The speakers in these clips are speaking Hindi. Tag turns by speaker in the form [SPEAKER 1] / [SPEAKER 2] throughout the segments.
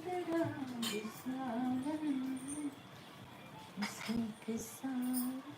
[SPEAKER 1] तेरा विसावन इसी के साथ।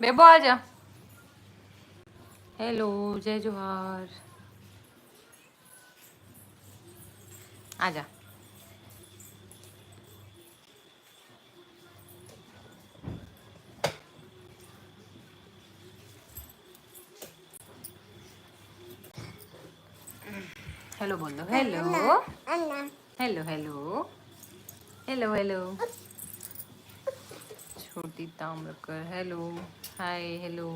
[SPEAKER 1] बेबो आजा। हेलो जय जोहार। आजा। हेलो बोल दो। Hello hello hello hello hello. छोटी ताम्रकर हेलो हाय हेलो।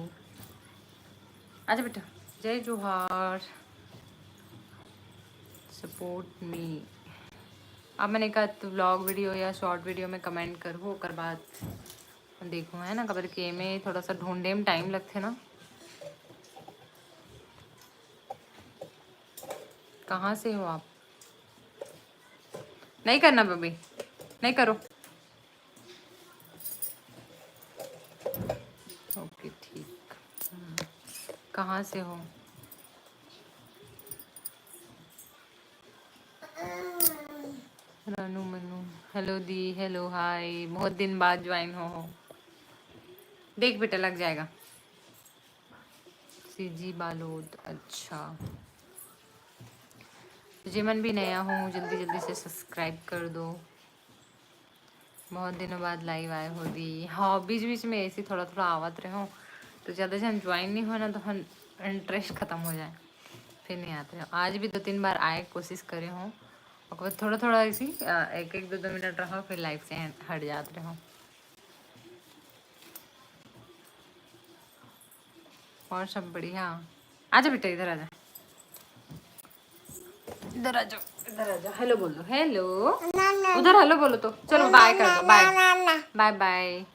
[SPEAKER 1] आजा बेटा। जय जोहार। Support me. अब मैंने कहा तो व्लॉग वीडियो या शॉर्ट वीडियो में कमेंट करो कर बात देखो है ना खबर के में थोड़ा सा ढूंढने में टाइम लगते ना। कहाँ से हो आप? नहीं करना बेबी नहीं करो। ओके ठीक। कहाँ से हो? रानू मनु हेलो दी हेलो हाय बहुत दिन बाद ज्वाइन हो। देख बेटा लग जाएगा। सीजी बालोद अच्छा। जिमन भी नया हूँ जल्दी जल्दी से सब्सक्राइब कर दो। बहुत दिनों बाद लाइव आए हो दी। हाँ बीच बीच में ऐसी थोड़ा थोड़ा आवत रहे हो तो ज़्यादा जन ज्वाइन नहीं हो ना तो हम इंटरेस्ट ख़त्म हो जाए फिर नहीं आते हो। आज भी 2-3 बार आए कोशिश करे हो और थोड़ा थोड़ा ऐसी एक एक 2-2 मिनट रहो फिर लाइव से हट जाते रहो। और सब बढ़िया। आजा बेटा इधर आजा। इधर आ जाओ इधर आ जाओ। हेलो बोलो हेलो। उधर हेलो बोलो तो चलो बाय कर दो बाय बाय बाय।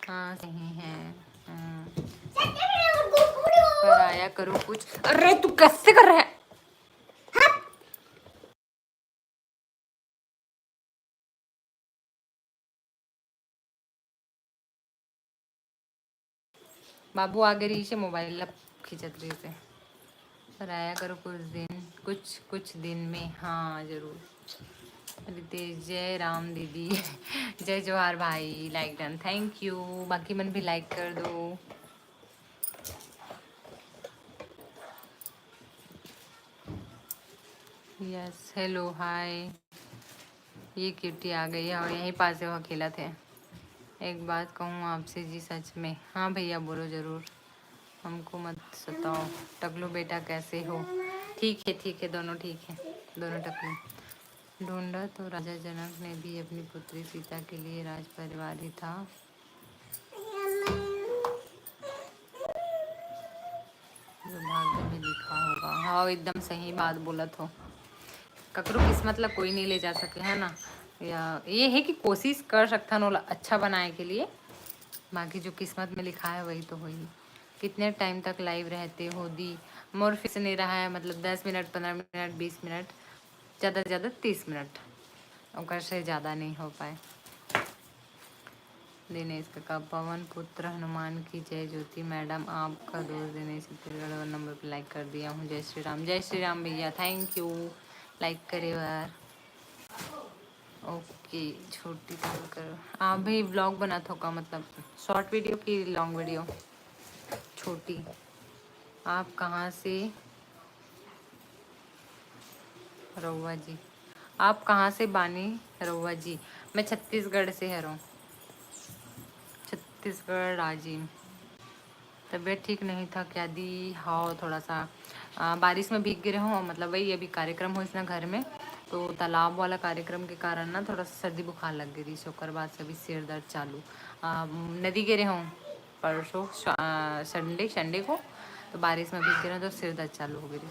[SPEAKER 1] हाँ सही है। पर आया करो कुछ। अरे तू कैसे कर रहा है? बाबू आगे रही से मोबाइल खींचत रही से। पर आया करो कुछ दिन में। हाँ जरूर। रितेश जय राम दीदी जय जोहार भाई। Like done thank you. बाकी मन भी लाइक कर दो। Yes hello hi. ये क्यूटी आ गई है और यहीं पास है वो अकेला थे। एक बात कहूँ आपसे जी सच में। हाँ भैया बोलो ज़रूर। हमको मत सताओ। टकलू बेटा कैसे हो? ठीक है दोनों ठीक है दोनों टकलू। ढूंढा तो राजा जनक ने भी अपनी पुत्री सीता के लिए राज परिवार ही था। जो भाग्य में लिखा होगा। हाँ एकदम सही बात बोला तो। ककरो किस्मत ला कोई नहीं ले जा सके है ना। या ये है कि कोशिश कर सकता नो अच्छा बनाए के लिए। बाकी जो किस्मत में लिखा है वही तो होई। कितने टाइम तक लाइव रहते हो दी? मोर फिक्स नहीं रहा है मतलब 10 मिनट 15 मिनट 20 मिनट ज़्यादा से ज़्यादा 30 मिनट और से ज़्यादा नहीं हो पाए। दिनेश का पवन पुत्र हनुमान की जय। ज्योति मैडम आपका दोस्त दिनेश छत्तीसगढ़ नंबर पे लाइक कर दिया हूँ। जय श्री राम भैया थैंक यू। लाइक करे यार। ओके छोटी कर आप भी ब्लॉग बना थो का मतलब शॉर्ट वीडियो की लॉन्ग वीडियो? छोटी आप कहाँ से? रउआ जी आप कहाँ से बानी? रउआ जी मैं छत्तीसगढ़ से हूँ। छत्तीसगढ़ राजीव। तबीयत ठीक नहीं था क्या दी? हाँ थोड़ा सा बारिश में भीग गिरे हों, मतलब वही अभी कार्यक्रम हो इसना घर में, तो तालाब वाला कार्यक्रम के कारण ना थोड़ा सा सर्दी बुखार लग गई थी। शुक्र बाद से अभी सिर दर्द चालू। नदी गिरे हों परसों संडे संडे को, तो बारिश में भीग गिरे तो सिर दर्द चालू हो गई थी।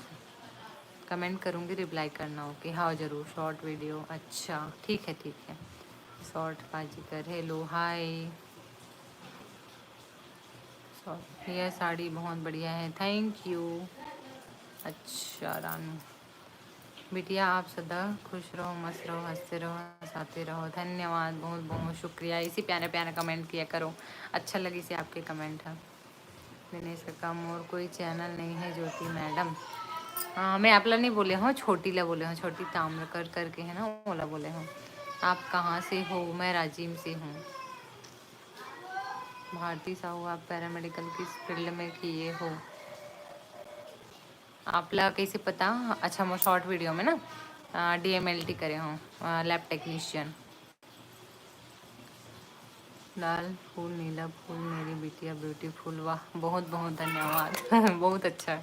[SPEAKER 1] कमेंट करूँगी, रिप्लाई करना। ओके हाँ ज़रूर, शॉर्ट वीडियो। अच्छा ठीक है ठीक है। शॉर्ट बाजी कर, हेलो हाय। यह साड़ी बहुत बढ़िया है, थैंक यू। अच्छा रानू बिटिया, आप सदा खुश रहो, मस्त रहो, हंसते रहो, हंसाते रहो। धन्यवाद, बहुत बहुत शुक्रिया। इसी प्यारे प्यारे कमेंट किया करो, अच्छा लगी से आपके कमेंट है। दिनेश का काम और कोई चैनल नहीं है ज्योति मैडम? हाँ मैं आपला नहीं बोले हूँ, छोटी ला बोले हूँ, छोटी ताम्र कर करके है ना, ओला बोले हूँ। आप कहाँ से हो? मैं राजीव से हूँ। भारती साहू, आप पैरामेडिकल किस फील्ड में किए हो? आपला कैसे पता? अच्छा मैं शॉर्ट वीडियो में ना DMLT करे हूँ, लैब टेक्नीशियन। लाल फूल नीला फूल मेरी बिटिया ब्यूटीफुल, वाह बहुत बहुत धन्यवाद। बहुत अच्छा है।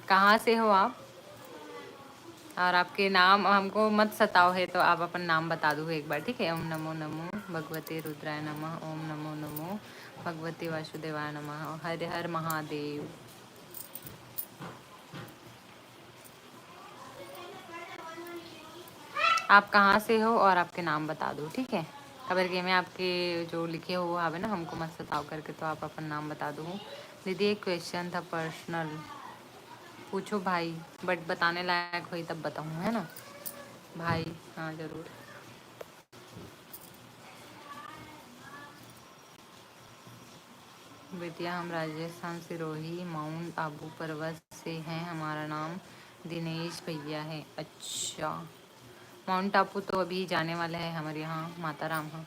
[SPEAKER 1] कहाँ से हो आप? और आपके नाम हमको मत सताओ है, तो आप अपन नाम बता दो एक बार, ठीक है? ओम नमो नमो भगवते रुद्राय नमः, ओम नमो नमो भगवते वासुदेवाय नमः, हर हर महादेव। आप कहाँ से हो और आपके नाम बता दो, ठीक है? खबर के में आपके जो लिखे हो वो आवे ना, हमको मत सताओ करके, तो आप अपन नाम बता दो। दीदी एक क्वेश्चन था पर्सनल, पूछो भाई, बट बताने लायक हुई तब बताऊँ, है ना भाई? हाँ ज़रूर। बेटिया हम राजस्थान सिरोही माउंट आबू पर्वत से हैं, हमारा नाम दिनेश भैया है। अच्छा माउंट आबू तो अभी जाने वाला है हमारे यहाँ, माता राम हाँ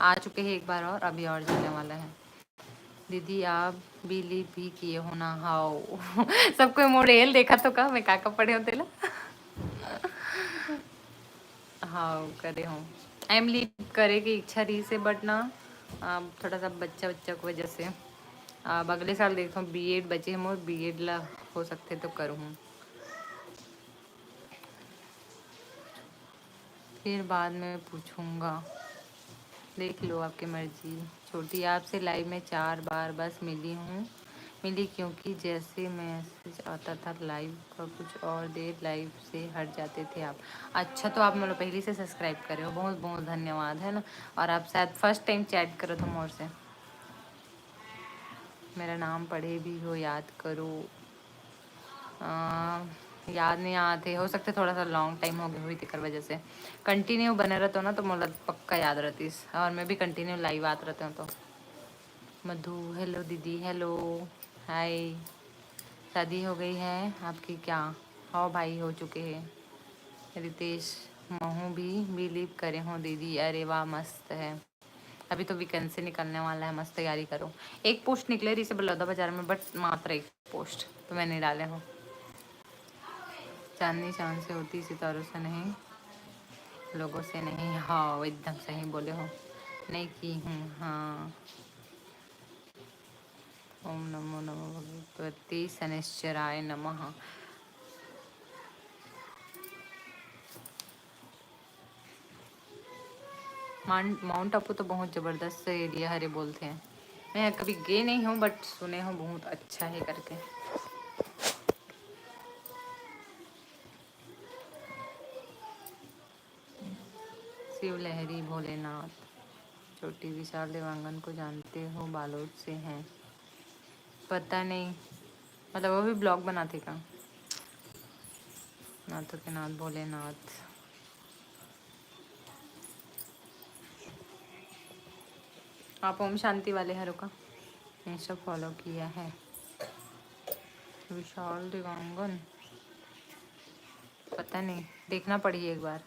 [SPEAKER 1] आ चुके हैं एक बार, और अभी और जाने वाला है। दीदी आप बिलीव भी किए हो ना? हाउ सबको मोड़ेल देखा तो का मैं काका पढ़े होते ला। हाँ करे हूँ, एम लीव करे की इच्छा रही से, बट ना थोड़ा सा बच्चा बच्चा की वजह से अब अगले साल देखता हूँ। B.Ed बचे हम, और B.Ed ला हो सकते तो करूँ, फिर बाद में पूछूंगा, देख लो आपकी मर्जी। छोटी आपसे लाइव में 4 बार बस मिली क्योंकि जैसे मैसेज आता था लाइव का कुछ और देर लाइव से हट जाते थे आप। अच्छा तो आप मतलब पहले से सब्सक्राइब करे हो, बहुत बहुत धन्यवाद, है ना? और आप शायद फर्स्ट टाइम चैट करो तो मोर से। मेरा नाम पढ़े भी हो, याद करो। याद नहीं आते, हो सकते थोड़ा सा लॉन्ग टाइम हो गई हुई थी कर वजह से। कंटिन्यू बने रहते हो ना तो मतलब पक्का याद रहती, और मैं भी कंटिन्यू लाइव आते रहते हूँ तो। मधु हेलो दीदी, हेलो हाय। शादी हो गई है आपकी क्या? हाँ भाई हो चुके हैं। रितेश महू भी बिलीव करे हो दीदी, अरे वाह मस्त है। अभी तो वैकेंसी निकलने वाला है, मस्त तैयारी करो। एक पोस्ट निकले रही से बलौदा बाजार में, बट मात्र एक पोस्ट तो मैंने डाले हूँ। चांदनी चांद से होती, सितारों से नहीं, लोगों से नहीं। हाँ वो एकदम सही बोले हो, नहीं की हूँ हाँ। ओम नमो नमो भगवती शनिश्चराय नमः। माउंट आबू तो बहुत ज़बरदस्त एरिया हरे बोलते हैं। मैं कभी गए नहीं हूँ, बट सुने हूँ बहुत अच्छा है करके। शिव लहरी भोलेनाथ। छोटी विशाल देवांगन को जानते हो? बालोद से हैं। पता नहीं, मतलब वो भी ब्लॉग बनाते का? नाथों के नाथ भोलेनाथ। आप ओम शांति वाले हरो का इंस्टा फॉलो किया है? विशाल देवांगन पता नहीं, देखना पड़ी एक बार।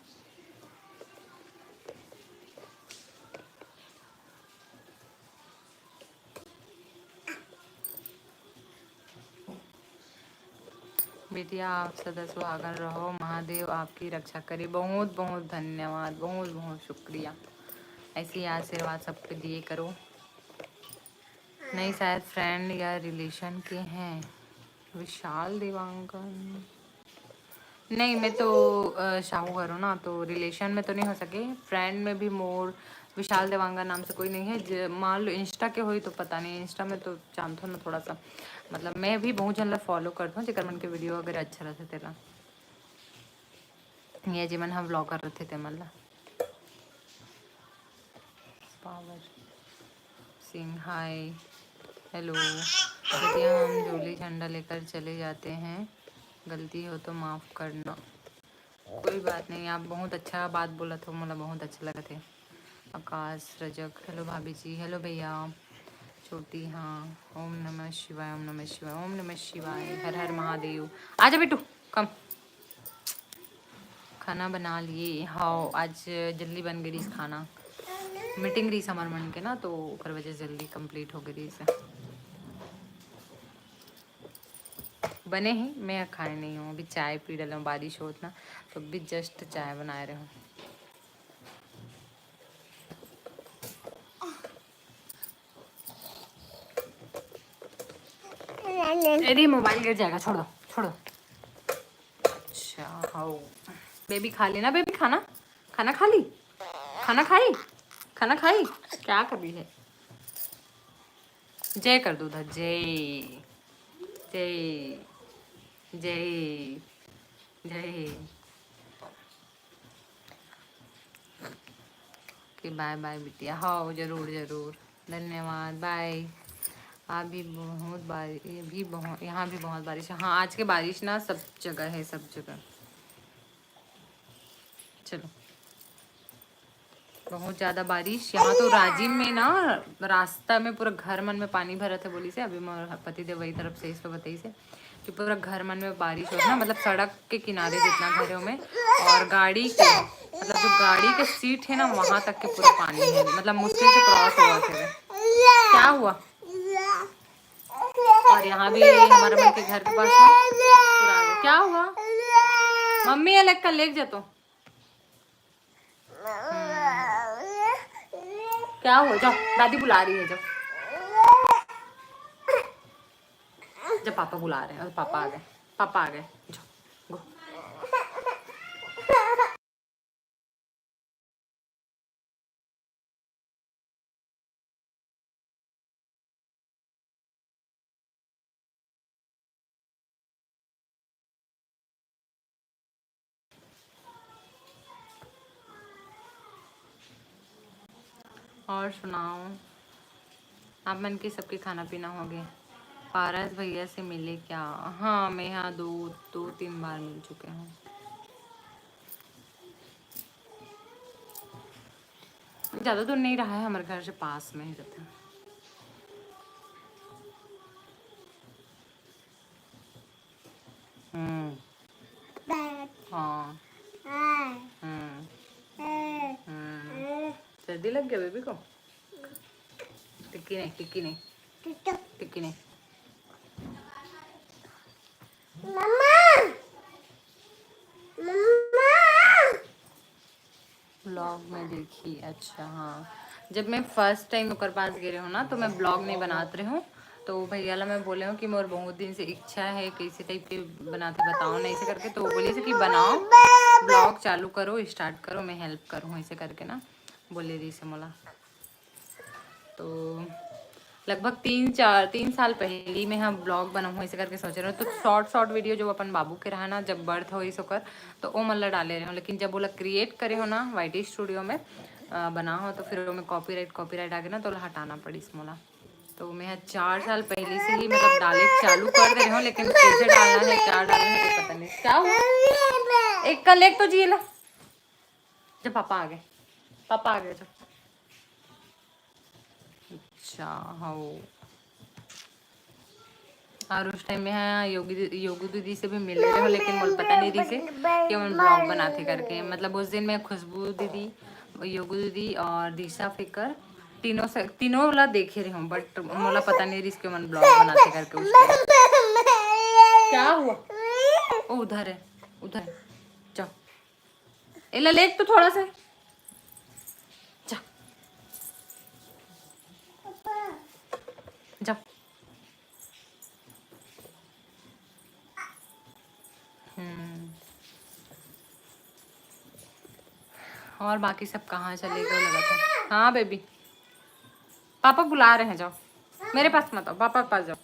[SPEAKER 1] बेटिया आप सदा सुहागन रहो, महादेव आपकी रक्षा करे। बहुत बहुत धन्यवाद, बहुत बहुत शुक्रिया। ऐसे ही आशीर्वाद सब पे दिए करो। नहीं, शायद फ्रेंड या रिलेशन के हैं। विशाल देवांगन नहीं, मैं तो शाहू घर हूँ ना, तो रिलेशन में तो नहीं हो सके। फ्रेंड में भी मोर विशाल देवांगन नाम से कोई नहीं है। मान लो इंस्टा के हुई तो पता नहीं, इंस्टा में तो जानते हो ना थोड़ा सा, मतलब मैं भी बहुत जन फॉलो करता हूँ जेकर मन के वीडियो वगैरह अच्छा रहते तेला ये जी मन हम ब्लॉगर रहते थे मतलब पावर सिंह हाय हेलो। यदि हम जोली झंडा लेकर चले जाते हैं, गलती हो तो माफ़ करना। कोई बात नहीं, आप बहुत अच्छा बात बोला तो मुझे बहुत अच्छा लगा थे। आकाश रजक हेलो भाभी जी, हेलो भैया छोटी हाँ। ओम नमः शिवाय, ओम नमः शिवाय, ओम नमः शिवाय, हर हर महादेव। आजा बेटू कम। खाना बना लिए हाँ, आज जल्दी बन गई खाना। मीटिंग रही हमारे मन के ना, तो ओकर वजह से जल्दी कंप्लीट हो गई से बने ही। मैं खाए नहीं हूँ, अभी चाय पी डाला हूँ, बारिश होत ना तो अभी जस्ट चाय बनाए रहे हूँ। अरे मोबाइल गिर जाएगा, छोड़ो छोड़ो। अच्छा हाँ, बेबी खा लेना। बेबी खाना खाना खा ली, खाना खाई, खाना खाई। क्या कर रही है? जय कर दो उधर, जय जय जय जय। कि बाय बाय बिटिया। हाँ जरूर जरूर, धन्यवाद बाय। अभी बहुत बारिश, भी बहुत, यहाँ भी बहुत बारिश है। हाँ आज के बारिश ना सब जगह है, सब जगह। चलो बहुत ज़्यादा बारिश यहाँ तो राजिम में ना, रास्ता में पूरा घर मन में पानी भरा था बोली से। अभी मोर पति देव वही तरफ से इसको बताई से कि पूरा घर मन में बारिश हो ना, मतलब सड़क के किनारे जितना घरों में, और गाड़ी के मतलब जो गाड़ी के सीट है ना वहाँ तक के पूरा पानी है, मतलब मुश्किल से क्रॉस हुआ थे। क्या हुआ? और यहाँ भी हमारे मन के घर के पास ना पूरा क्या हुआ? मम्मी अलग का लेके जातो। क्या हो? जाओ दादी बुला रही है, जब जब पापा बुला रहे हैं, पापा आ गए, पापा आ गए, जाओ गो। और सुनाओ, आप मन की सबके खाना पीना हो गया? पारस भैया से मिले क्या? हाँ मैं यहाँ दो तीन बार मिल चुके हैं। ज़्यादा दूर नहीं रहा है, हमारे घर से पास में ही रहता है। हाँ सर्दी लग गया बेबी को? टिक्की नहीं, टिक्की नहीं, टिक्की नहीं। ब्लॉग में देखी, अच्छा हाँ। जब मैं फर्स्ट टाइम ओकर पास गए हूँ ना, तो मैं ब्लॉग नहीं बनाते रही हूँ, तो भैया ला मैं बोले हूँ कि मोर बहुत दिन से इच्छा है कैसे टाइप के बनाते बताओ ना ऐसे करके, तो वो बोले से कि बनाओ ब्लॉग चालू करो, स्टार्ट करो, मैं हेल्प करूँ ऐसे करके ना बोले रही से मोला। तो लगभग 3 साल पहले ही मैं हम ब्लॉग बनाऊँ ऐसे करके सोच रहे हो। तो शॉर्ट वीडियो जो अपन बाबू के रहा ना, जब बर्थ हो इस होकर, तो वो मतलब डाले रहे हो, लेकिन जब बोला क्रिएट करे हो ना वाईटी स्टूडियो में बना हो, तो फिर वो में कॉपीराइट आ गया ना, तो हटाना पड़ी इस मोला। तो मैं 4 साल पहले से ही मतलब डाले चालू कर दे रहे हो, लेकिन कैसे डालना है क्या डालना है पता नहीं। क्या हुआ? एक कल एक तो जी ला, जब पापा आ गए, पापा आ गए जब। अच्छा हाँ, और उस टाइम में हाँ योगी दीदी से भी मिल रहे हो, लेकिन मुझे पता नहीं रही से कि हम ब्लॉग बनाते करके। मतलब उस दिन मैं खुशबू दीदी, योगी दीदी और दिशा फिकर तीनों वाला देखे रही हूँ, बट मुझे पता नहीं रही इसके मन ब्लॉग बनाते करके उस टाइम। क्या हुआ? ओ उधर है, उधर है, जाओ एला लेक तो थोड़ा सा जा, जा हम्म। और बाकी सब कहाँ चले गए लगा था। हाँ बेबी, पापा बुला रहे हैं, जाओ। मेरे पास मत आओ, पापा के पास जाओ।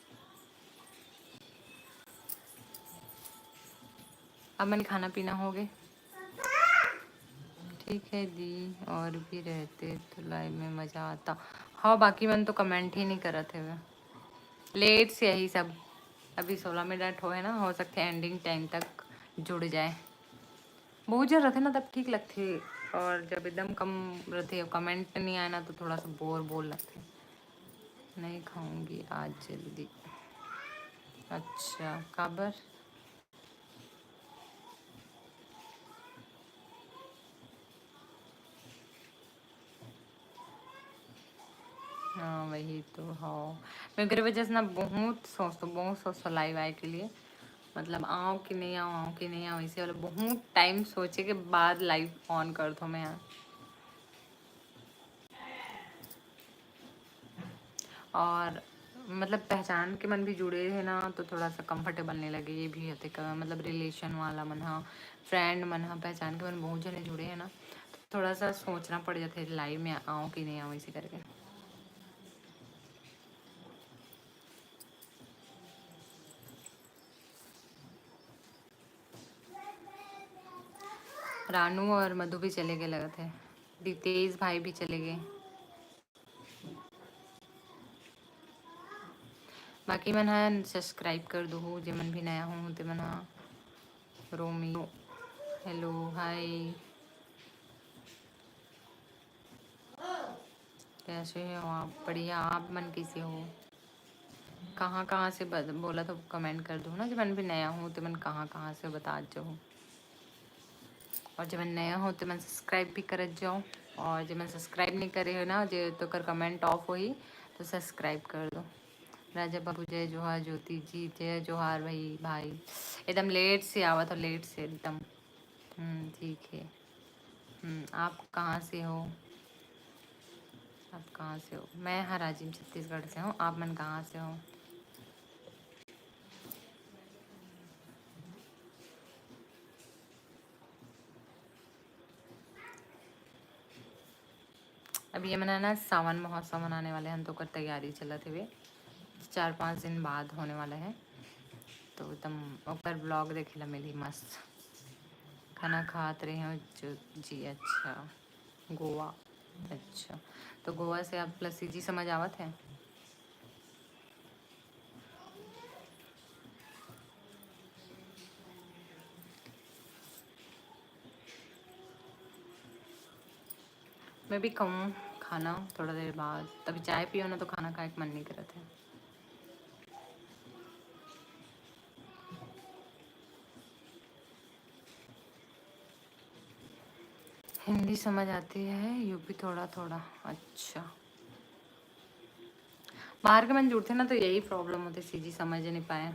[SPEAKER 1] अब मैंने खाना पीना हो गए। ठीक है दी, और भी रहते तो लाइव में मज़ा आता। हाँ, बाकी मैंने तो कमेंट ही नहीं करा थे वे, लेट से यही सब। अभी 16 मिनट हो है ना, हो सकते हैं एंडिंग टाइम तक जुड़ जाए। बहुत जन रहते ना तब ठीक लगते, और जब एकदम कम रहते कमेंट नहीं आए ना तो थोड़ा सा बोर बोर लगते। नहीं खाऊंगी आज जल्दी। अच्छा, काबर? हाँ वही तो। हाँ, मैं मेरे वजह से ना बहुत सोचता लाइव आए के लिए, मतलब आऊँ कि नहीं आऊँ, आऊँ कि नहीं आऊँ, इसी वाला बहुत टाइम सोचे के बाद लाइव ऑन कर दो मैं यहाँ। और मतलब पहचान के मन भी जुड़े है ना तो थोड़ा सा कंफर्टेबल नहीं लगे, ये भी होते मतलब रिलेशन वाला मन, हाँ फ्रेंड मन, हाँ पहचान के मन बहुत जने जुड़े हैं ना, तो थोड़ा सा सोचना पड़ जाता है लाइव में आऊँ कि नहीं आऊँ, इसी करके। रानू और मधु भी चले गए लगा थे, रितेश भाई भी चले गए। बाकी मन है सब्सक्राइब कर दो जे मन भी नया हूँ ते मन हाँ। रोमी, हेलो हाय, कैसे हो आप? बढ़िया, आप मन कैसे हो? कहाँ कहाँ से बोला तो कमेंट कर दो ना, जब मन भी नया हूँ तो मन कहाँ कहाँ से बता जाओ, और जब मैं नया हो तो मैं सब्सक्राइब भी कर जाओ, और जब मैं सब्सक्राइब नहीं करे हो ना जो तो कर कमेंट ऑफ हुई तो सब्सक्राइब कर दो। राजा बाबू जय जोहार, ज्योति जी जय जोहार। भाई भाई एकदम लेट से आवा था, लेट से एकदम। ठीक है। आप कहाँ से हो? आप कहाँ से हो? मैं हराजिम छत्तीसगढ़ से हूँ, आप मन कहाँ से हो? अभी ये मनाना सावन महोत्सव मनाने वाले हैं तो कर तैयारी चलत हुए, 4-5 दिन बाद होने वाला है, तो एकदम ऊपर ब्लॉग देखे ला मिली मस्त। खाना खात रहे हो जो जी? अच्छा, गोवा। अच्छा, तो गोवा से आप प्लस जी समझ आवत है? मैं भी खाऊँ खाना थोड़ा देर बाद, तभी चाय पियो ना तो खाना खाए का मन नहीं करता है। हिंदी समझ आती है, यूपी थोड़ा थोड़ा। अच्छा, बाहर के मन जुड़ते ना तो यही प्रॉब्लम होती, सीजी समझ नहीं पाए,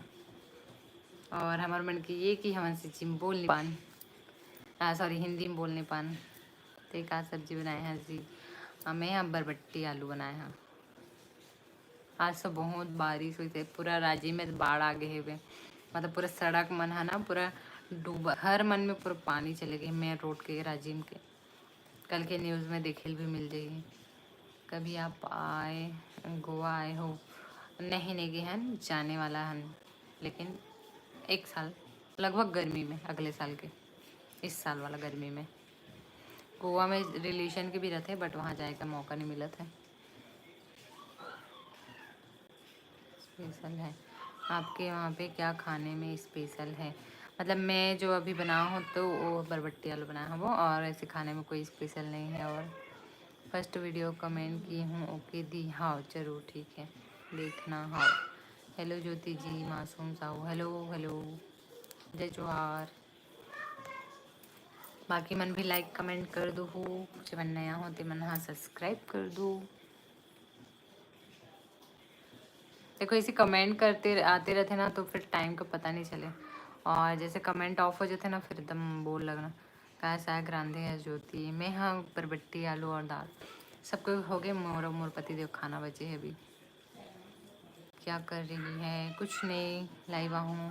[SPEAKER 1] और हमारे मन की ये कि हम सीजी में बोल नहीं पान, सॉरी हिंदी में बोल नहीं पान। तो एक आज सब्जी बनाए हैं जी, हमें यहाँ बरबट्टी आलू बनाए हैं। आज तो बहुत बारिश हुई थी, पूरा राज्य में बाढ़ आ गए हुए, मतलब पूरा सड़क मन है ना पूरा डूबा, हर मन में पूरा पानी चले गए मेन रोड के राजिम के। कल के न्यूज़ में देखे भी मिल जाएगी। कभी आप आए गोवा आए हो? नहीं नहीं गए हैं, जाने वाला है, लेकिन 1 साल लगभग गर्मी में, अगले साल के, इस साल वाला गर्मी में। गोवा में रिलेशन के भी रहते हैं बट वहाँ जाने का मौका नहीं मिला था। स्पेशल है आपके वहाँ पे क्या खाने में स्पेशल है? मतलब मैं जो अभी बना हूँ तो वो बरबट्टी आलू बनाया हूँ वो, और ऐसे खाने में कोई स्पेशल नहीं है। और फर्स्ट वीडियो कमेंट की हूँ, ओके दी, हाँ जरूर ठीक है देखना। हाँ, हेलो ज्योति जी, मासूम साहू, हेलो हेलो, जय जोहार। बाकी मन भी लाइक कमेंट कर दो हो, जब मन नया हो तो मन हाँ सब्सक्राइब कर दो। देखो इसे कमेंट करते आते रहते ना तो फिर टाइम का पता नहीं चले, और जैसे कमेंट ऑफ हो जाते ना फिर एकदम बोर लगना। कहा साग रांधे है ज्योति मैं, हाँ बरबट्टी आलू और दाल, सबको हो गए। मोर और मोर पति देव खाना बचे है अभी। क्या कर रही है? कुछ नहीं, लाइवा हूँ।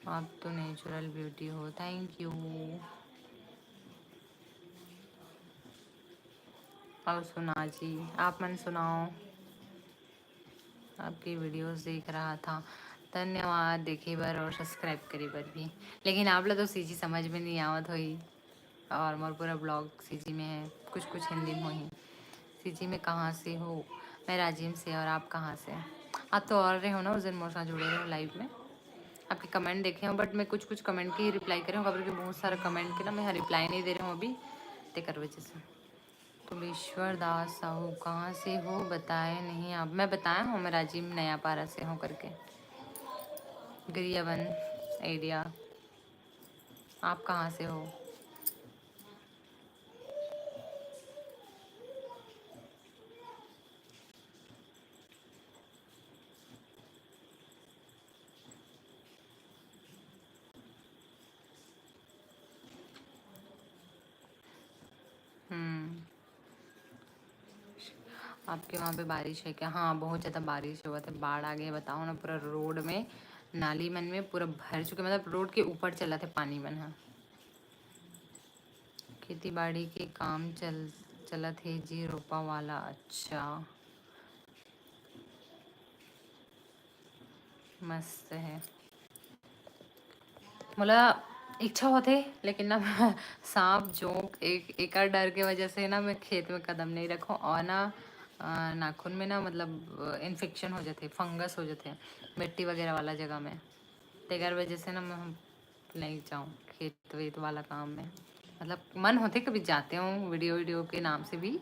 [SPEAKER 1] आप तो नेचुरल ब्यूटी हो, थैंक यू। और सुना जी, आप मन सुनाओ। आपकी वीडियोस देख रहा था, धन्यवाद देखे बार और सब्सक्राइब करे बार भी। लेकिन आप लोग तो सीजी समझ में नहीं आवत हुई, और मोर पूरा ब्लॉग सीजी में है, कुछ कुछ हिंदी में ही। सीजी में कहाँ से हो? मैं राजिम से, और आप कहाँ से? आप तो और रहे हो ना, उस दिन मोर साथ जुड़े रहे हो लाइव में। आपके कमेंट देखे हूँ, बट मैं कुछ कुछ कमेंट के ही रिप्लाई कर रही हूँ, खबर के बहुत सारे कमेंट के ना मैं रिप्लाई नहीं दे रही हूँ अभी, तेकर वजह से। तुम ईश्वर दास साहू कहाँ से हो बताए नहीं आप? मैं बताया हूँ, मैं राजीव नया पारा से हूँ करके, गिरियावन एरिया। आप कहाँ से हो? आपके वहाँ पे बारिश है क्या? हाँ, बहुत ज़्यादा बारिश हुआ था, बाढ़ आ गई। बताओ ना, पूरा रोड में, नाली मन में पूरा भर चुके, मतलब रोड के ऊपर चला था पानी मन। हाँ, खेती बाड़ी के काम चलत है जी, रोपा वाला। अच्छा, मस्त है। मला इच्छा होते, लेकिन ना सांप जोंक एक और डर के वजह से ना मैं खेत में कदम नहीं रखूँ, और ना नाखून में ना मतलब इन्फेक्शन हो जाते, फंगस हो जाते मिट्टी वगैरह वाला जगह में। तेगर वजह से ना मैं नहीं जाऊँ खेत वेत वाला काम में। मतलब मन होते कभी जाते हूँ वीडियो वीडियो के नाम से भी,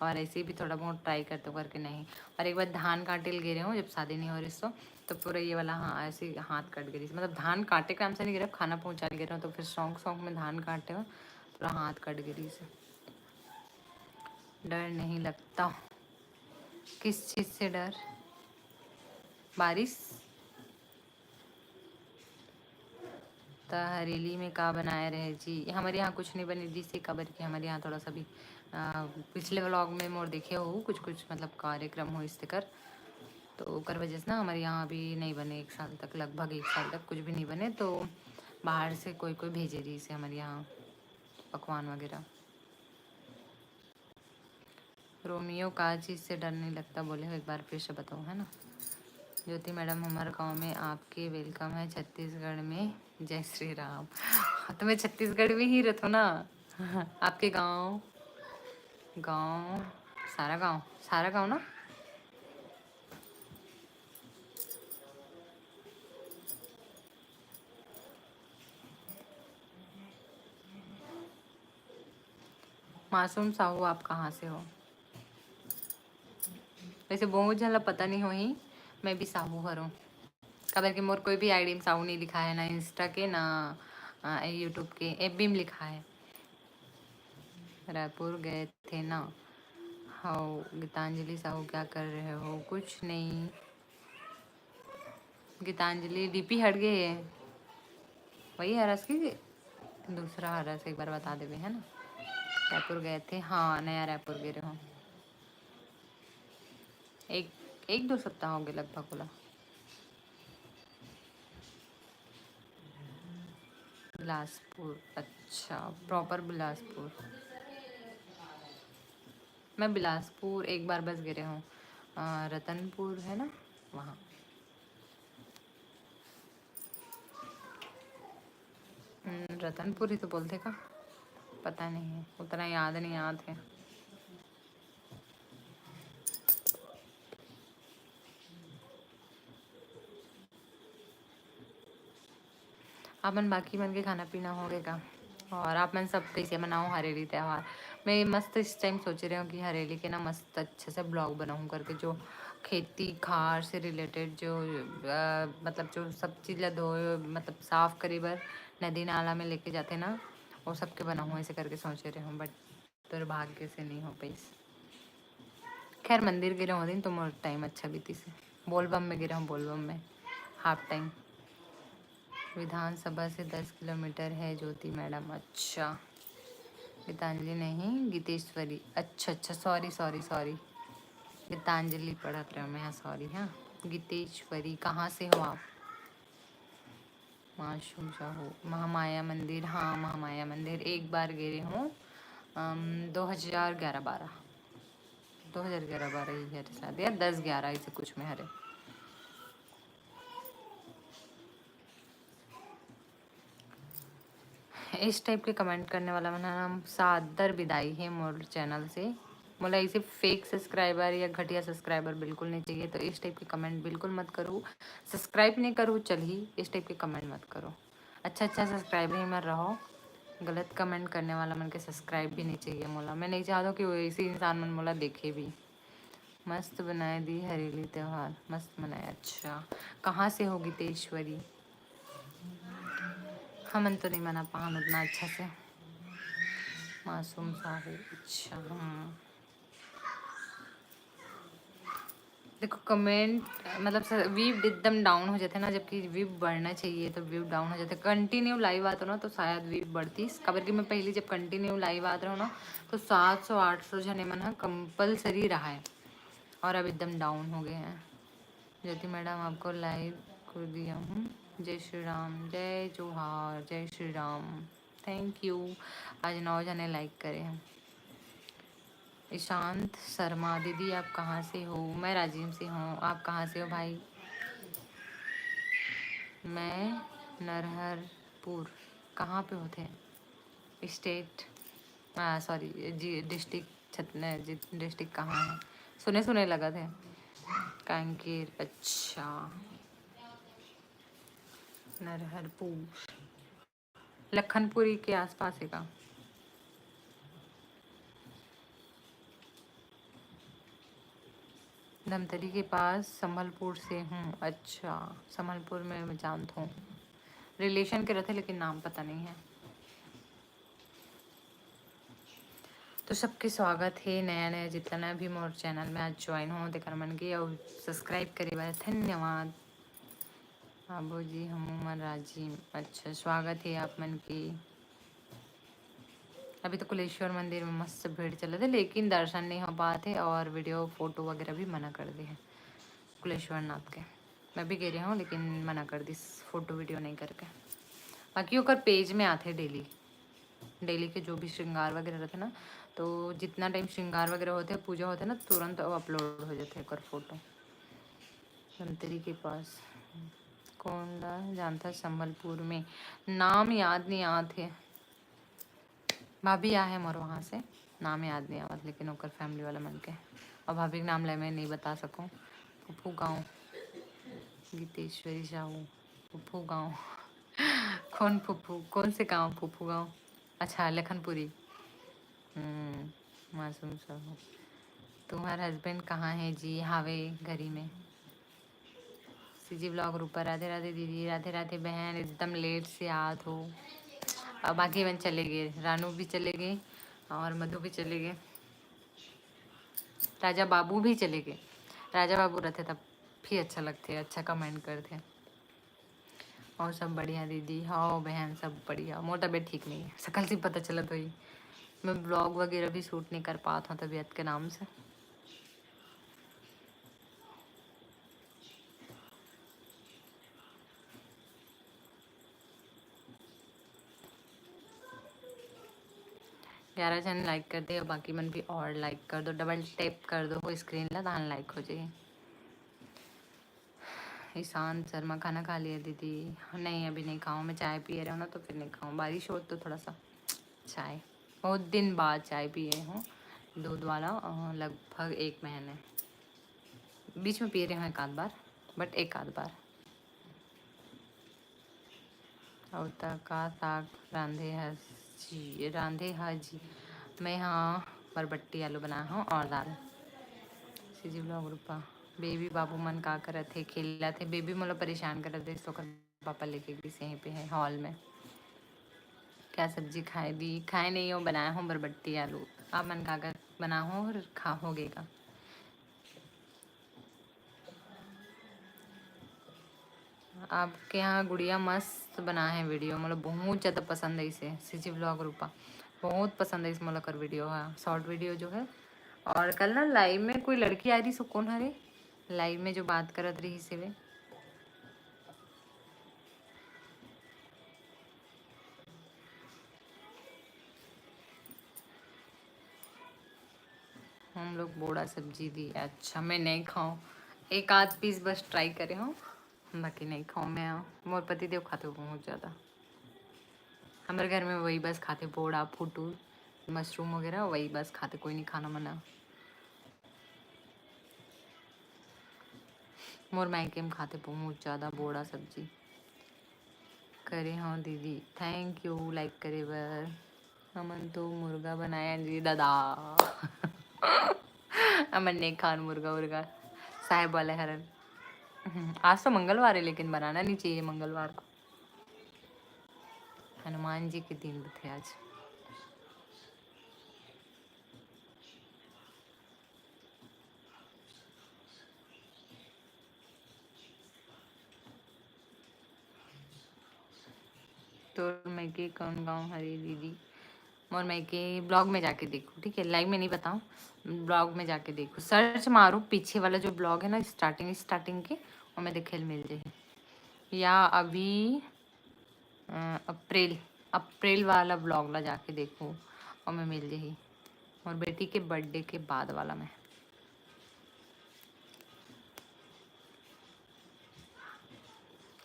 [SPEAKER 1] और ऐसे भी थोड़ा बहुत ट्राई करते हो करके नहीं। और एक बार धान काटे गिरे हूँ, जब शादी नहीं हो रही तो पूरा ये वाला, हाँ, ऐसे हाथ कट गिरी, मतलब धान काटे के नाम से नहीं गिरा, खाना पहुँचा गिरा हूँ, तो फिर सौंग सौंग में धान काटे हो, पूरा हाथ कट गिरी से। डर नहीं लगता? किस चीज़ से डर? बारिश? तो हरेली में का बनाए रहे जी? हमारे यहाँ कुछ नहीं बनी दी सी खबर की, हमारे यहाँ थोड़ा सा भी पिछले व्लॉग में मोर देखे हो कुछ कुछ मतलब कार्यक्रम हो इससे कर, तो ओकर वजह से ना हमारे यहाँ अभी नहीं बने, एक साल तक, लगभग एक साल तक कुछ भी नहीं बने, तो बाहर से कोई कोई भेजे रही से हमारे यहाँ पकवान वगैरह। रोमियो का चीज़ से डर नहीं लगता बोले हो? एक बार फिर से बताओ, है ना। ज्योति मैडम, हमारे गांव में आपके वेलकम है, छत्तीसगढ़ में जय श्री राम। हाँ, तो मैं छत्तीसगढ़ में ही रहता हूँ ना। आपके गांव, गांव, सारा गांव ना। मासूम साहू, आप कहाँ से हो? वैसे बहुत ज़्यादा पता नहीं हो ही, मैं भी साहू हर हूँ। खबर के मोर कोई भी आईडी में साहू नहीं लिखा है, ना इंस्टा के ना यूट्यूब के, एफबी में लिखा है। रायपुर गए थे ना? हाँ, गीतांजलि साहू क्या कर रहे हो? कुछ नहीं। गीतांजलि डीपी हट गई है, वही हरस की दूसरा हरस, एक बार बता देवे, है ना। रायपुर गए थे, हाँ, नया रायपुर गए रहे हो। एक एक दो सप्ताह हो गए लगभग बोला। बिलासपुर? अच्छा, प्रॉपर बिलासपुर। मैं बिलासपुर एक बार बस गिरे हूँ, रतनपुर है ना, वहाँ। रतनपुर ही तो बोलते का, पता नहीं है, उतना याद नहीं याद है। आप मन बाकी मन के खाना पीना हो गएगा, और आप मन सब कैसे मनाओ हरेली त्यौहार? मैं मस्त इस टाइम सोच रही हूँ कि हरेली के ना मस्त अच्छे से ब्लॉग बनाऊँ करके, जो खेती खार से रिलेटेड, जो मतलब जो सब चीज़ धो, मतलब साफ करी बर नदी नाला में लेके जाते ना, वो सब के बनाऊँ ऐसे करके सोच रही हूँ, बट दुर्भाग्य से नहीं हो पाई। खैर मंदिर गिरा हो दिन तो मोर टाइम अच्छा बीती से। बोलबम में गिरा हूँ, बोलबम में हाफ टाइम। विधानसभा से 10 किलोमीटर है ज्योति मैडम। अच्छा, गीतांजलि नहीं, गीतेश्वरी। अच्छा अच्छा, सॉरी सॉरी सॉरी, गीतांजलि पढ़त रहे मैं, हाँ सॉरी। हाँ, गीतेश्वरी कहाँ से हो आप? माशूम साहू, महामाया मंदिर, हाँ महामाया मंदिर एक बार गए हूँ 2011-12, 2011-12 ही है शायद, या 10-11 ऐसे कुछ में हरे। इस टाइप के कमेंट करने वाला मेरा नाम सादर विदाई है मोर चैनल से। मोला ऐसे फेक सब्सक्राइबर या घटिया सब्सक्राइबर बिल्कुल नहीं चाहिए, तो इस टाइप के कमेंट बिल्कुल मत करो। सब्सक्राइब नहीं करो चल ही, इस टाइप के कमेंट मत करो। अच्छा सब्सक्राइब ही मत रहो, गलत कमेंट करने वाला मन के सब्सक्राइब भी नहीं चाहिए मोला। मैं नहीं चाहता कि वो ऐसी इंसान मन मोला देखे भी। मस्त बनाए दी हरेली त्योहार, मस्त मनाया। अच्छा कहाँ से होगी तेश्वरी? हमन तो नहीं मना पान उतना अच्छा से। मासूम साहू, अच्छा देखो कमेंट मतलब व्यू एकदम डाउन हो जाते हैं ना, जबकि व्यू बढ़ना चाहिए तो व्यू डाउन हो जाते हैं। कंटिन्यू लाइव आते हो ना तो शायद व्यू बढ़ती। खबर कि मैं पहले जब कंटिन्यू लाइव आते रहो ना तो 700-800 जने मन कंपलसरी रहा है, और अब एकदम डाउन हो गए हैं। ज्योति मैडम आपको लाइव कर दिया हूँ। जय श्री राम, जय जोहार, जय श्री राम, थैंक यू। आज 9 जने लाइक करे हैं। ईशांत शर्मा, दीदी आप कहाँ से हो? मैं राजीव से हूँ, आप कहाँ से हो भाई? मैं नरहरपुर। कहाँ पे होते हैं? स्टेट सॉरी जी, डिस्ट्रिक्ट डिस्ट्रिक्ट कहाँ है? सुने सुने लगा थे। कांकेर, अच्छा नरहरपुर लखनपुरी के आसपास है का? धमतरी के पास, संभलपुर से हूँ। अच्छा संभलपुर में मैं जानता हूँ, रिलेशन के रहते लेकिन नाम पता नहीं है। तो सबके स्वागत है, नया नया जितना भी मोर चैनल में आज ज्वाइन हो देखकर मन की और सब्सक्राइब करे बार धन्यवाद। बाबू जी हम मन राजीव, अच्छा स्वागत है आप मन की। अभी तो कुलेश्वर मंदिर में मस्त भीड़ चले थे लेकिन दर्शन नहीं हो पाते और वीडियो फोटो वगैरह भी मना कर दी है कुलेश्वर नाथ के। मैं भी गए रही हूँ लेकिन मना कर दी फोटो वीडियो नहीं करके। बाकी ओकर पेज में आते डेली, डेली के जो भी श्रृंगार वगैरह रहते ना, तो जितना टाइम श्रृंगार वगैरह होते हैं पूजा होते हैं ना तुरंत अपलोड हो जाते हैं कर फोटो। धमतरी के पास कौन ला जानता? संबलपुर में नाम याद नहीं आते। भाभी आ है मोर वहाँ से, नाम याद नहीं आवत लेकिन ओकर फैमिली वाला मन के, और भाभी के नाम ले मैं नहीं बता सकूँ। फुफू गाँव, गीतेश्वरी साहू, फुफू गाँव कौन फुफू, कौन से गाँव फुफू गाँव? अच्छा लखनपुरी। मासूम साहू, तुम्हारा हस्बैंड कहाँ है जी? हावे घरी में। सीजी ब्लॉग ऊपर। राधे राधे दीदी, राधे राधे बहन, एकदम लेट से आत हो। अब बाकी बन चले गए, रानू भी चले गए और मधु भी चले गए, राजा बाबू भी चले गए। राजा बाबू रहते तब भी अच्छा लगते, अच्छा कमेंट करते। और सब बढ़िया दीदी, हाँ बहन सब बढ़िया। मोर तबीयत ठीक नहीं है, सकल से पता चला तो ही मैं ब्लॉग वगैरह भी शूट नहीं कर पाता हूँ तबीयत के नाम से। ग्यारह जन लाइक कर दे और बाकी मन भी और लाइक कर दो, डबल टैप कर दो स्क्रीन ला दान लाइक हो जाए। ईशान शर्मा, खाना खा लिया दीदी? नहीं अभी नहीं खाऊँ, मैं चाय पिए रहा हूँ ना तो फिर नहीं खाऊँ। बारिश हो तो थोड़ा सा चाय, बहुत दिन बाद चाय पिए हूँ दूध वाला, लगभग 1 महीने। बीच में पी रहे हैं एक आध बार, बट एक आध बार। और तक का साग रांधे है जी? रांधे है जी मैं, हाँ बरबट्टी आलू बनाया हूँ और दाल। सीजी ब्लॉग रूपा, बेबी बाबू मन का करत थे? खेला थे बेबी, मतलब परेशान करत थे तो पापा लेके गई यहीं पे है हॉल में। क्या सब्जी खाए दी? खाए नहीं हो, बनाया हूँ बरबट्टी आलू। आप मन का कर बना हो और खा होगेगा। आपके यहाँ गुड़िया मस्त बना है वीडियो, मतलब बहुत ज़्यादा पसंद है इसे। सीजी ब्लॉग रूपा बहुत पसंद है इस मतलब कर वीडियो है, शॉर्ट वीडियो जो है। और कल ना लाइव में कोई लड़की आई थी, सुकून हरे लाइव में जो बात करत रही से वे, हम लोग बोड़ा सब्जी दी। अच्छा मैं नहीं खाऊं, एक आध पीस बस ट्राई करे हूँ, बाकी नहीं खाऊं मैं। मोर पति देव खाते हो बहुत ज़्यादा, हमारे घर में वही बस खाते, बोड़ा फुटू मशरूम वगैरह वही बस खाते, कोई नहीं खाना मना। मोर मायके में खाते बहुत ज़्यादा बोड़ा सब्जी। करे हाँ दीदी, थैंक यू लाइक करे बर। अमन तो मुर्गा बनाया जी दादा। अमन ने खान मुर्गा उर्गा, साहेब वाले हरन। आज तो मंगलवार है लेकिन बनाना नहीं चाहिए मंगलवार को, हनुमान जी के दिन थे आज। तो मैं के कौन गाँव हरी दीदी, और मैं के ब्लॉग में जाके देखूँ, ठीक है, लाइव में नहीं बताऊँ, ब्लॉग में जाके देखूँ, सर्च मारूँ पीछे वाला जो ब्लॉग है ना स्टार्टिंग के, और मैं देखे मिल जाए, या अभी अप्रैल वाला ब्लॉग ला जाके देखूँ और मैं मिल जाही, और बेटी के बर्थडे के बाद वाला में।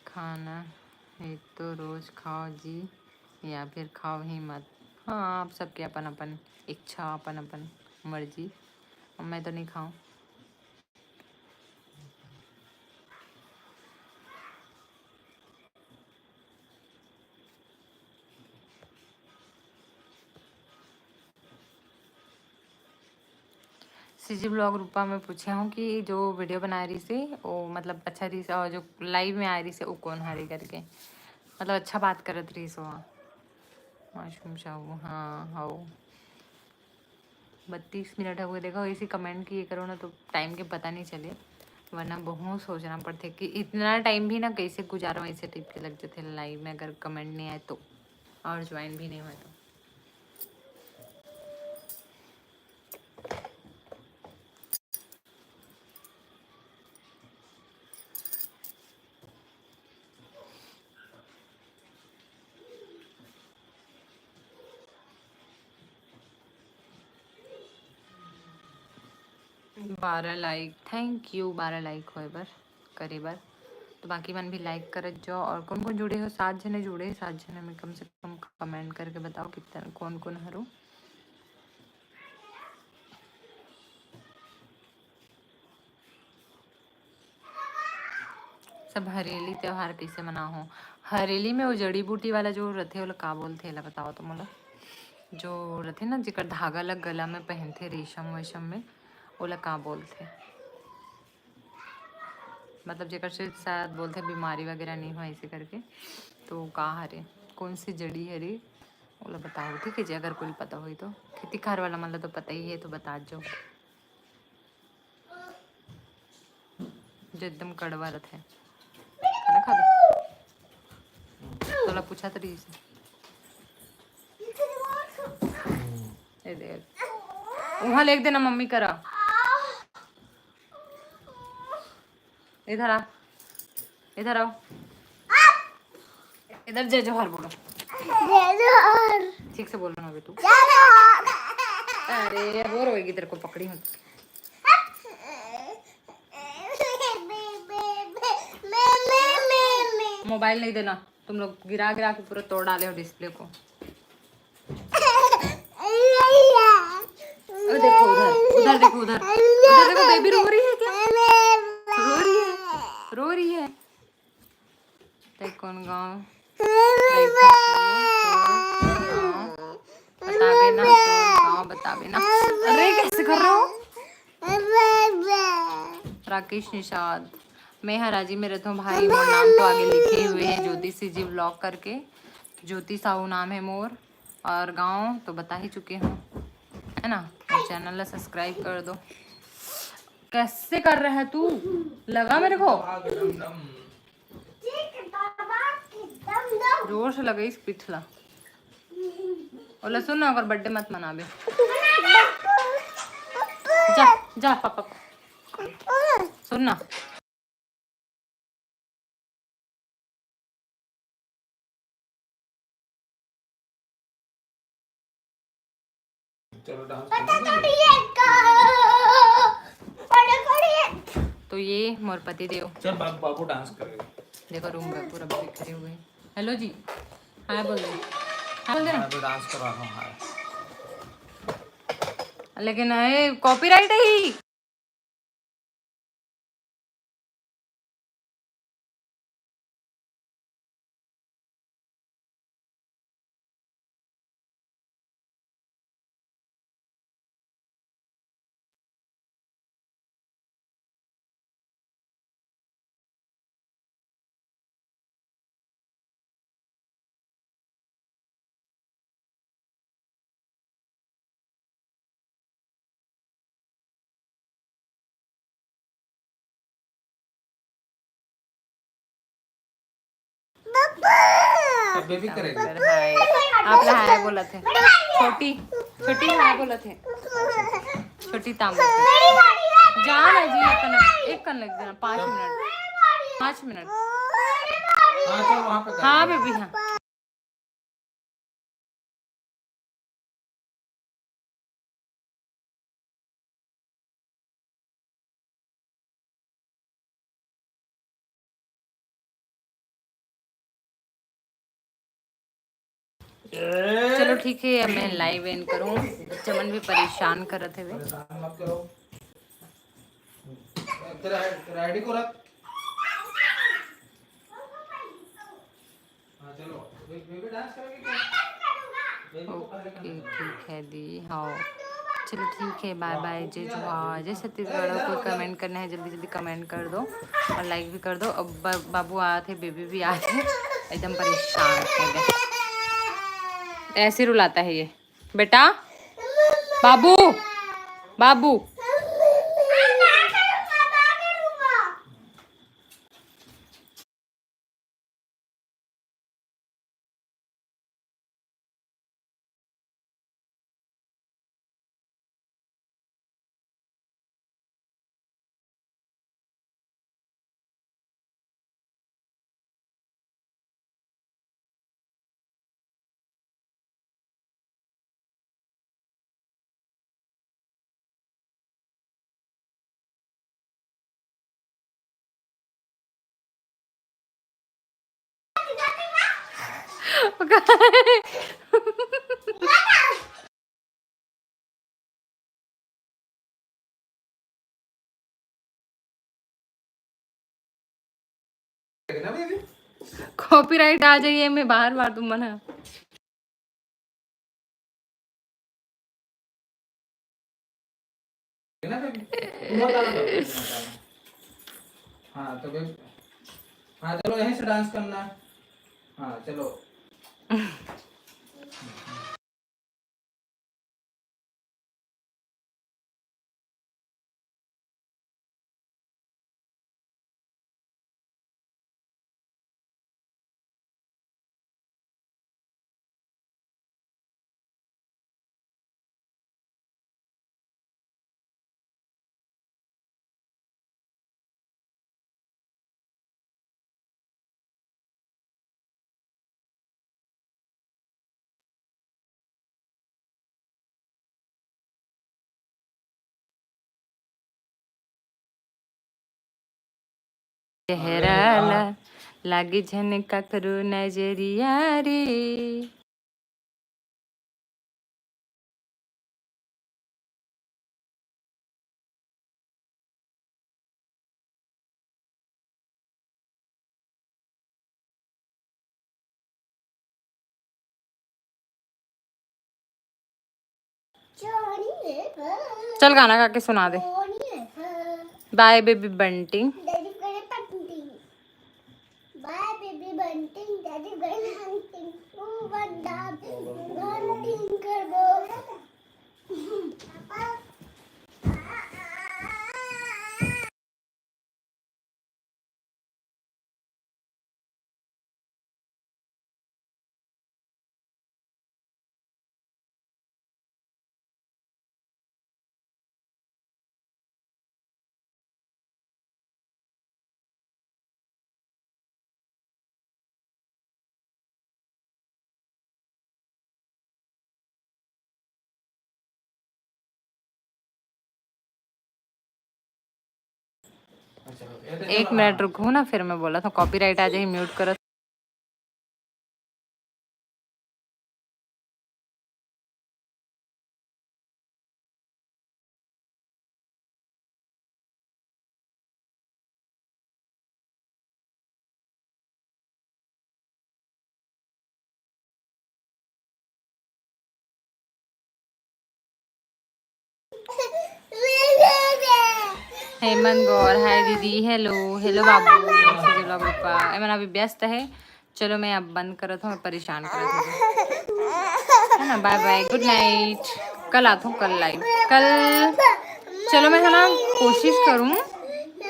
[SPEAKER 1] खाना है तो रोज खाओ जी, या फिर खाओ ही मत। हाँ आप सबके अपन अपन इच्छा, अपन अपन मर्जी, मैं तो नहीं खाऊं। सीजी ब्लॉग रूपा में पूछे हूँ कि जो वीडियो बना रही से वो मतलब अच्छा रही से, और जो लाइव में आ रही से वो कौन हरी करके, मतलब अच्छा बात करत रही सो। माशरूम शाहू, हाँ हाँ 32 मिनट हो गए, देखो इसी कमेंट किए करो ना तो टाइम के पता नहीं चले, वरना बहुत सोचना पड़ते कि इतना टाइम भी ना कैसे गुजारो, ऐसे टाइप के लग जाते लाइव में अगर कमेंट नहीं आए तो, और ज्वाइन भी नहीं हुए तो। बारह लाइक, थैंक यू, 12 लाइक हो बार करे बार, तो बाकी मन भी लाइक कर जाओ। और कौन कौन जुड़े हो, 7 जने जुड़े, 7 जने में कम से कम कमेंट करके बताओ कितना कौन कौन हरो। सब हरेली त्योहार कैसे मनाओ, हरेली में वो जड़ी बूटी वाला जो रथे वाला का बोलते ला बताओ तो मोला, जो रथे ना जिकर धागा लग गला में पहनते रेशम वेशम में, ओला का बोलते, मतलब जेकर से शायद बोलते बीमारी वगैरह नहीं हो ऐसे करके, तो का हरे कौन सी जड़ी हरे ओला बताओ, ठीक है जी, अगर कोई पता हो तो। खेती खार वाला मतलब तो पता ही है तो बता जो, जो एकदम कड़वा रहता है, खाना खा ले तोला पूछा तो रही से ए देख वहाँ लिख देना मम्मी करा, इधर आ, इधर आओ, इधर जय जोहर बोलो, ठीक से बोलो ना बेटू, अरे बोर होगी तेरे को पकड़ी हूँ, मोबाइल नहीं देना, तुम लोग गिरा गिरा के पूरा तोड़ डाले हो डिस्प्ले को। देखो उधर उधर देखो, उधर उधर देखो, बेबी रो रही है क्या, रो रही है, रो रही है, देख कौन गाँव बतावे ना, तो गाँव बतावे ना, अरे कैसे कर रहे हो। राकेश निषाद, मैं हराजी में रहता हूँ भाई, मोर नाम तो आगे लिखे हुए हैं ज्योति सीजी व्लॉग करके, ज्योति साहू नाम है मोर, और गांव तो बता ही चुके हूँ है ना, और चैनल ला सब्सक्राइब कर दो। कैसे कर रहा है तू, लगा मेरे को जोर से लगा इस पिछला, और सुन ना अगर बर्थडे मत मनाबे, जा जा पापा सुन ना, चलो डांस तो ये मोर पति देव।
[SPEAKER 2] चल बाबू डांस करेगा।
[SPEAKER 1] देखो रूम में पूरा बिखरे हुए। हेलो जी, हाय बोल दे, हाय बोल दे ना।
[SPEAKER 2] तो डांस कर रहा हूँ हाय।
[SPEAKER 1] लेकिन ये कॉपीराइट है ही।
[SPEAKER 2] बेबी करेगा।
[SPEAKER 1] हाय आप हाय बोला थे। छोटी छोटी हाय बोला थे। छोटी तांबे जाना जी एक कन लग जाना 5 मिनट 5 मिनट।
[SPEAKER 2] हाँ चल वहाँ पे
[SPEAKER 1] हाँ बेबी हाँ। चलो ठीक है, अब मैं लाइव एंड करूँ। चमन भी परेशान कर रहे थे वे।
[SPEAKER 2] परेशान मत करो। तेरा आईडी को रख। हाँ चलो बेबी डांस करेगी क्या?
[SPEAKER 1] ओके ठीक है दी। हाँ चलो ठीक है, बाय बाय। जय जोहार, जय छत्तीसगढ़। और कोई कमेंट करना है जल्दी जल्दी कमेंट कर दो और लाइक भी कर दो। अब बाबू आए थे, बेबी भी आए थे, एकदम परेशान कर गए। ऐसे रुलाता है ये बेटा। बाबू बाबू कॉपीराइट आ जाइए, मैं बाहर मार दूँ मना।
[SPEAKER 2] हाँ तो हाँ चलो यहीं से डांस करना। हाँ चलो।
[SPEAKER 1] चेहरा लागे झनका करो नजरिया रे। चल गाना गा के सुना दे। Bye baby bunting. Bye baby bunting, daddy gone hunting, ओ बंदा हंटिंग कर दो। एक मिनट रुको ना, फिर मैं बोला था कॉपीराइट आ जाए, म्यूट करो। हेमंत गौर, हाय दीदी, हेलो हेलो बाबू, चलो पापा एमन अभी व्यस्त है। चलो मैं अब बंद करत हूँ, परेशान करत हूँ, है ना। Bye bye, good night. कल आता हूँ, कल लाइव, कल चलो मैं है ना कोशिश करूँ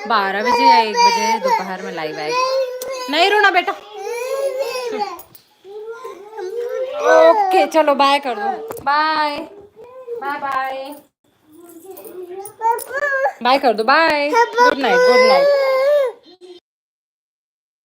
[SPEAKER 1] 12 बजे या 1 बजे दोपहर में लाइव आए। नहीं रोना बेटा। ओके चलो बाय कर दो, बाय बाय बाय बाय कर दो, bye, good night good night.